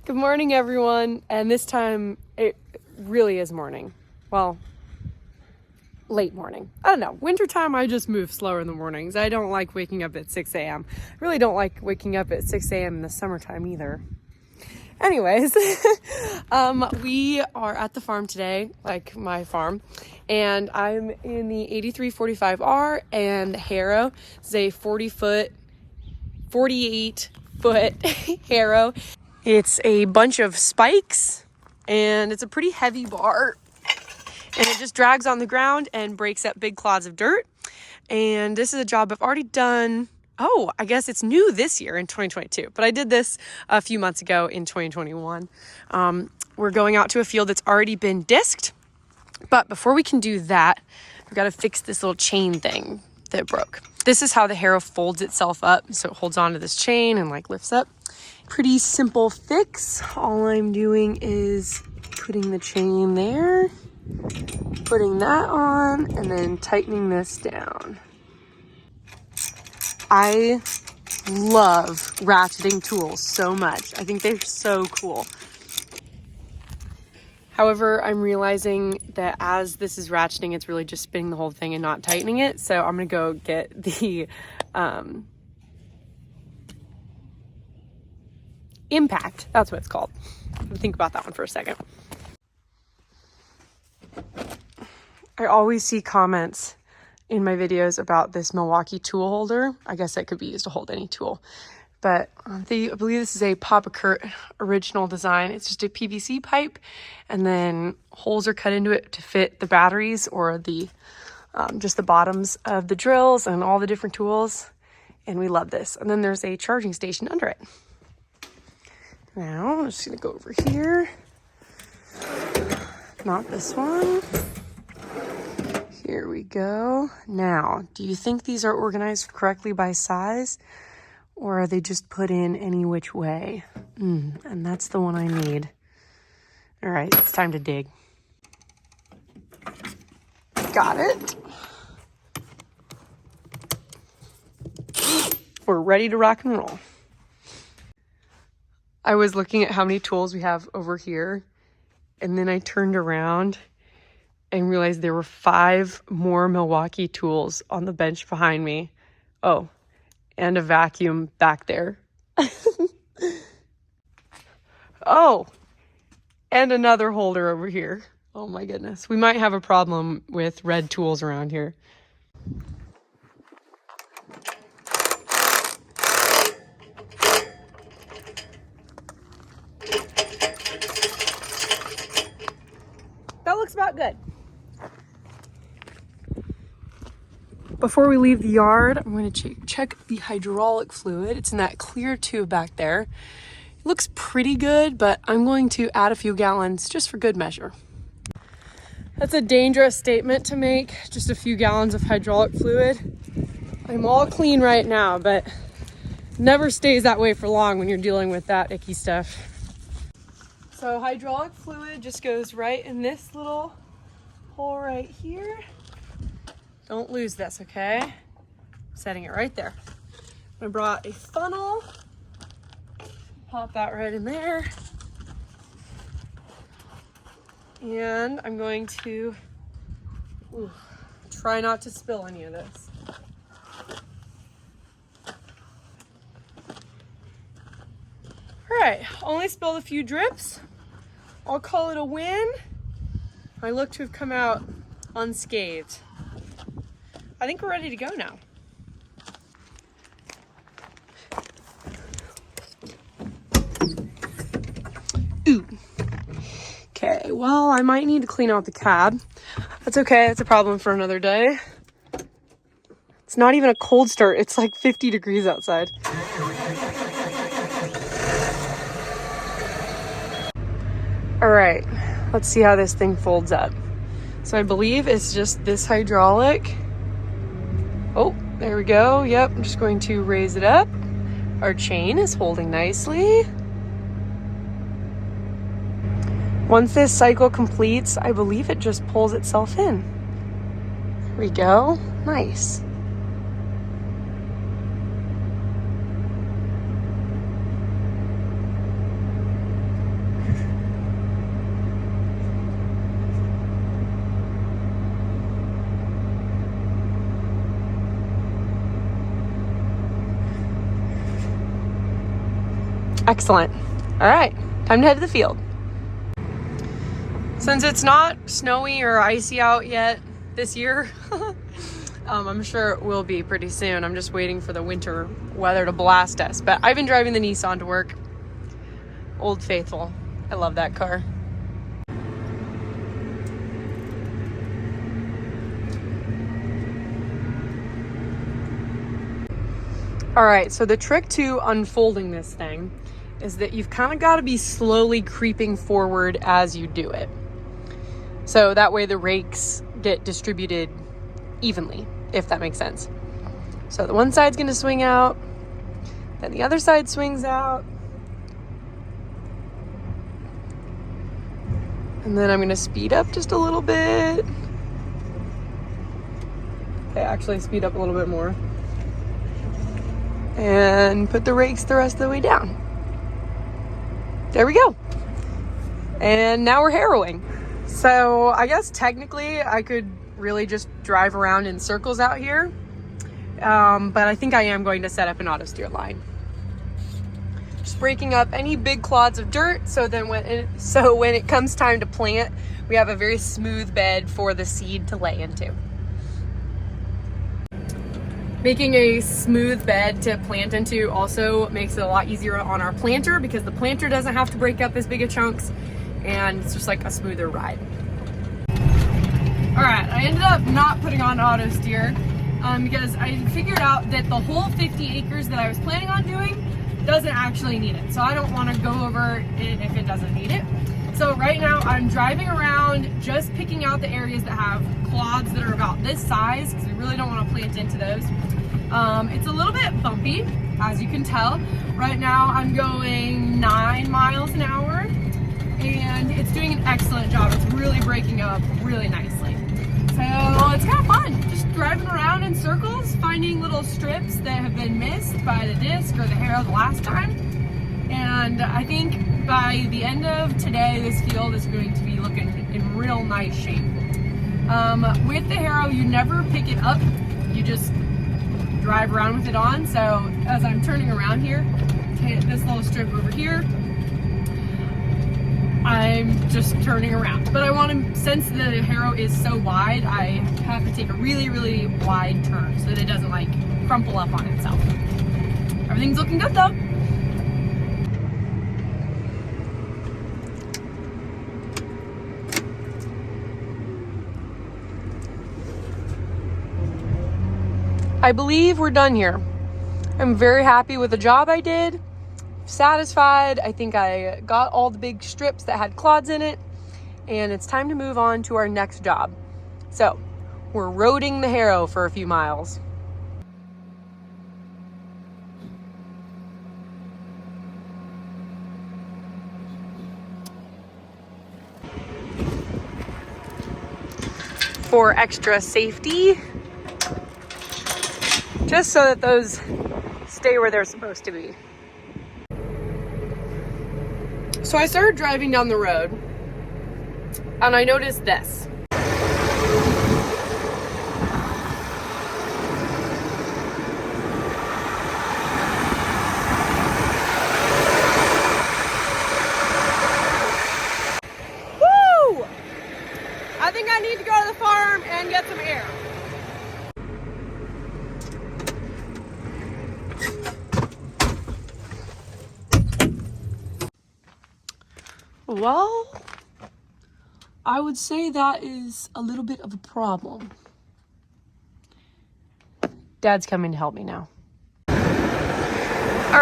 Good morning, everyone. And this time it really is morning. Well, late morning. I don't know. Wintertime, I just move slower in the mornings. I don't like waking up at 6 a.m. I really don't like waking up at 6 a.m. in the summertime either. Anyways, we are at the farm today, like my farm, and I'm in the 8345R and Harrow. It's a 48-foot harrow. It's a bunch of spikes and it's a pretty heavy bar, and it just drags on the ground and breaks up big clods of dirt. And this is a job I've already done. Oh, I guess it's new this year in 2022, but I did this a few months ago in 2021. We're going out to a field that's already been disked, but before we can do that, we've got to fix this little chain thing that broke. This is how the harrow folds itself up, so it holds onto this chain and like lifts up. Pretty simple fix. All I'm doing is putting the chain there, putting that on, and then tightening this down. I love ratcheting tools so much. I think they're so cool. However, I'm realizing that as this is ratcheting, it's really just spinning the whole thing and not tightening it. So I'm gonna go get the impact. That's what it's called. Think about that one for a second. I always see comments in my videos about this Milwaukee tool holder. I guess that could be used to hold any tool. But I believe this is a Papa Kurt original design. It's just a PVC pipe, and then holes are cut into it to fit the batteries or the just the bottoms of the drills and all the different tools. And we love this. And then there's a charging station under it. Now I'm just gonna go over here. Not this one. Here we go. Now, do you think these are organized correctly by size, or are they just put in any which way? And that's the one I need. All right, it's time to dig. Got it. We're ready to rock and roll. I was looking at how many tools we have over here, and then I turned around and realized there were 5 more Milwaukee tools on the bench behind me. Oh, and a vacuum back there. Oh, and another holder over here. Oh my goodness. We might have a problem with red tools around here. That looks about good. Before we leave the yard, I'm going to check the hydraulic fluid. It's in that clear tube back there. It looks pretty good, but I'm going to add a few gallons just for good measure. That's a dangerous statement to make, just a few gallons of hydraulic fluid. I'm all clean right now, but never stays that way for long when you're dealing with that icky stuff. So hydraulic fluid just goes right in this little hole right here. Don't lose this, okay? Setting it right there. I brought a funnel. Pop that right in there. And I'm going to try not to spill any of this. All right, only spilled a few drips. I'll call it a win. I look to have come out unscathed. I think we're ready to go now. Ooh. Okay, well, I might need to clean out the cab. That's okay, that's a problem for another day. It's not even a cold start, it's like 50 degrees outside. All right, let's see how this thing folds up. So I believe it's just this hydraulic. Oh, there we go. Yep, I'm just going to raise it up. Our chain is holding nicely. Once this cycle completes, I believe it just pulls itself in. There we go. Nice. Excellent. All right, time to head to the field. Since it's not snowy or icy out yet this year, I'm sure it will be pretty soon. I'm just waiting for the winter weather to blast us. But I've been driving the Nissan to work. Old Faithful. I love that car. All right, so the trick to unfolding this thing is that you've kind of got to be slowly creeping forward as you do it. So that way the rakes get distributed evenly, if that makes sense. So the one side's going to swing out, then the other side swings out. And then I'm going to speed up just a little bit. Okay, actually speed up a little bit more. And put the rakes the rest of the way down. There we go. And now we're harrowing. So I guess technically I could really just drive around in circles out here. But I think I am going to set up an auto steer line. Just breaking up any big clods of dirt so when it comes time to plant, we have a very smooth bed for the seed to lay into. Making a smooth bed to plant into also makes it a lot easier on our planter because the planter doesn't have to break up as big of chunks and it's just like a smoother ride. All right, I ended up not putting on auto steer because I figured out that the whole 50 acres that I was planning on doing doesn't actually need it. So I don't want to go over it if it doesn't need it. So right now I'm driving around just picking out the areas that have clods that are about this size because we really don't want to plant into those. It's a little bit bumpy, as you can tell. Right now I'm going 9 miles an hour and it's doing an excellent job. It's really breaking up really nicely. So it's kind of fun, just driving around in circles, finding little strips that have been missed by the disc or the harrow the last time. And I think by the end of today, this field is going to be looking in real nice shape. With the harrow, you never pick it up, you just drive around with it on. So as I'm turning around here, hit this little strip over here, I'm just turning around. But I want to, since the harrow is so wide, I have to take a really, really wide turn so that it doesn't like crumple up on itself. Everything's looking good though. I believe we're done here. I'm very happy with the job I did. Satisfied. I think I got all the big strips that had clods in it, and it's time to move on to our next job. So we're roading the harrow for a few miles. For extra safety, just so that those stay where they're supposed to be. So I started driving down the road and I noticed this. Woo! I think I need to go to the farm and get some air. Well, I would say that is a little bit of a problem. Dad's coming to help me now. All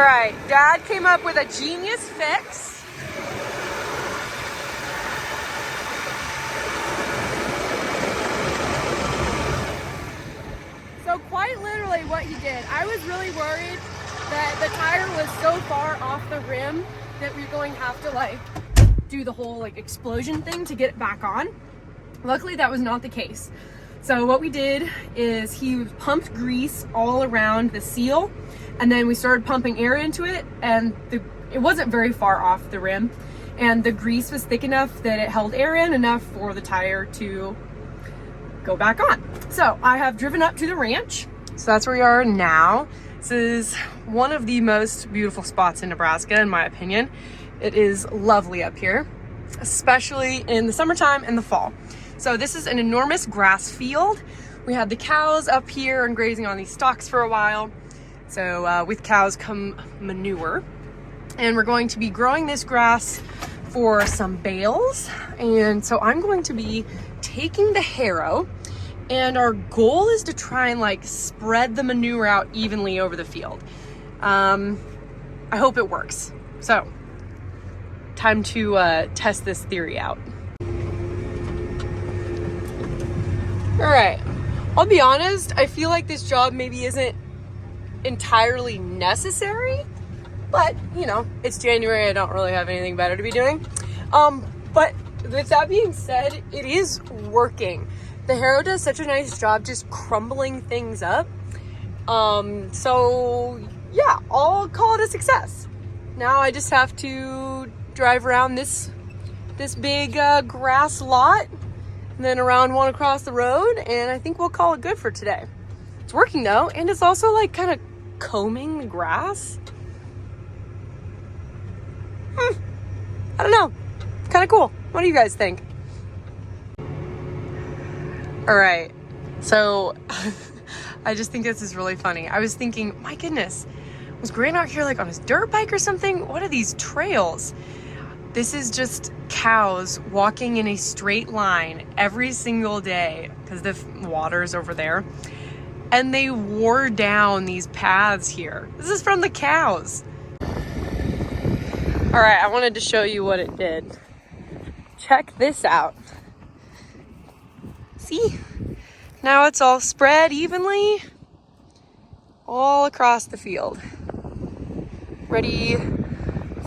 right, Dad came up with a genius fix. So quite literally what he did, I was really worried that the tire was so far off the rim that we're going to have to like do the whole like explosion thing to get it back on. Luckily that was not the case. So what we did is he pumped grease all around the seal, and then we started pumping air into it, and it wasn't very far off the rim, and the grease was thick enough that it held air in enough for the tire to go back on. So I have driven up to the ranch, so that's where we are now. This is one of the most beautiful spots in Nebraska, in my opinion. It is lovely up here, especially in the summertime and the fall. So this is an enormous grass field. We had the cows up here and grazing on these stalks for a while. So with cows come manure. And we're going to be growing this grass for some bales. And so I'm going to be taking the harrow, and our goal is to try and like spread the manure out evenly over the field. I hope it works. So time to test this theory out. All right, I'll be honest, I feel like this job maybe isn't entirely necessary, but you know, it's January, I don't really have anything better to be doing. But with that being said, it is working. The harrow does such a nice job just crumbling things up. So yeah, I'll call it a success. Now I just have to drive around this big grass lot, and then around one across the road, and I think we'll call it good for today. It's working though, and it's also like kind of combing the grass. I don't know, kind of cool. What do you guys think? All right, so I just think this is really funny. I was thinking, my goodness, was Grant out here like on his dirt bike or something? What are these trails? This is just cows walking in a straight line every single day because the water's over there. And they wore down these paths here. This is from the cows. All right, I wanted to show you what it did. Check this out. See? Now it's all spread evenly all across the field. Ready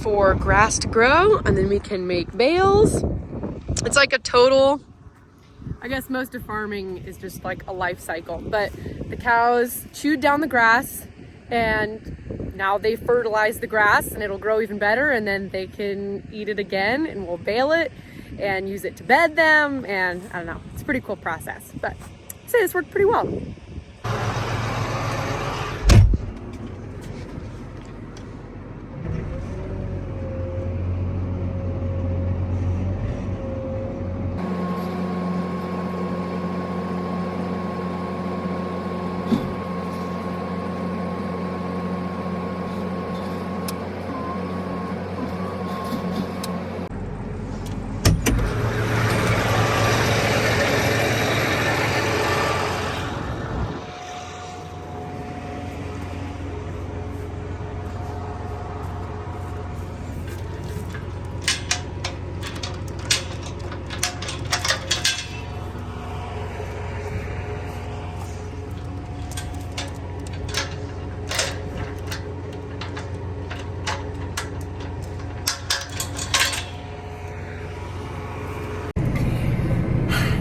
for grass to grow, and then we can make bales. It's like a total, I guess most of farming is just like a life cycle, but the cows chewed down the grass and now they fertilize the grass and it'll grow even better, and then they can eat it again, and we'll bale it and use it to bed them, and I don't know, it's a pretty cool process, but I'd say this worked pretty well.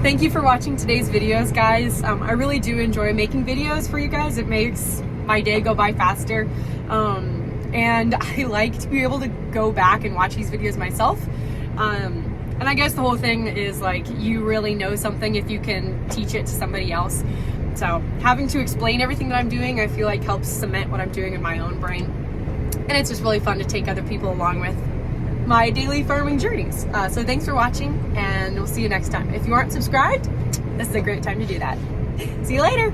Thank you for watching today's videos, guys. I really do enjoy making videos for you guys. It makes my day go by faster. And I like to be able to go back and watch these videos myself. And I guess the whole thing is like, you really know something if you can teach it to somebody else. So having to explain everything that I'm doing, I feel like helps cement what I'm doing in my own brain. And it's just really fun to take other people along with my daily farming journeys. So thanks for watching, and we'll see you next time. If you aren't subscribed, this is a great time to do that. See you later.